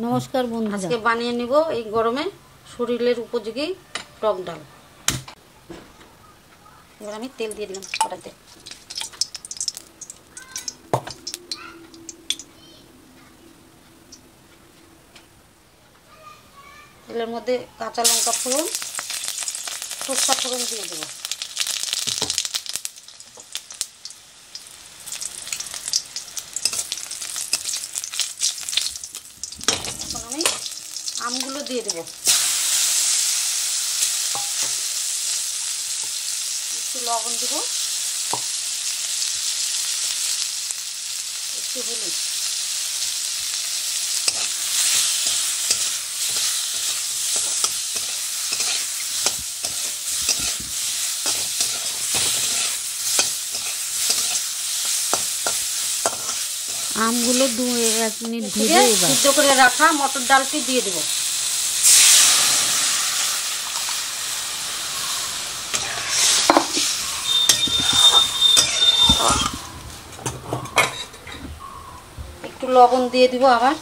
নমস্কার বন্ধুরা, আজকে বানিয়ে নিব এই গরমে শরীরের উপযোগী টক ডাল। এবার আমি তেল দিয়ে দিলাম কড়াইতে। তেলের মধ্যে কাঁচা লঙ্কা ফোড়ন, সরষা ফোড়ন দিয়ে দেবো। এখন আমি আমগুলো দিয়ে দেবো। একটু লবণ দেব, একটু হলুদ, আমগুলো 1 মিনিট ভেজে সিদ্ধ করে রাখা মটর ডালটি দিয়ে দেব। একটু লবণ দিয়ে দিব আবার।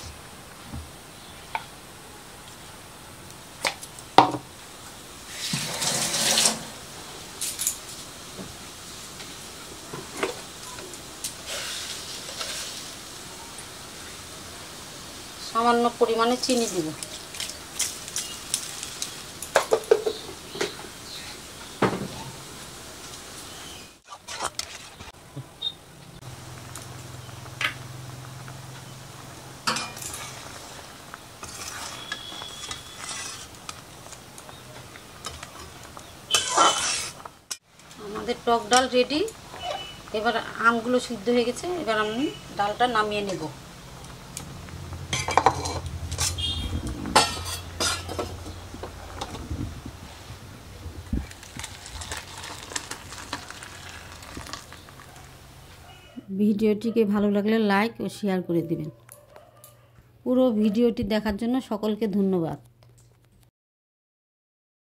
সামান্য পরিমাণে চিনি দিব। আমাদের টক ডাল রেডি। এবার আমগুলো সিদ্ধ হয়ে গেছে, এবার আমি ডালটা নামিয়ে নেব। ভিডিওটিকে ভালো লাগলে লাইক ও শেয়ার করে দিবেন। পুরো ভিডিওটি দেখার জন্য সকলকে ধন্যবাদ।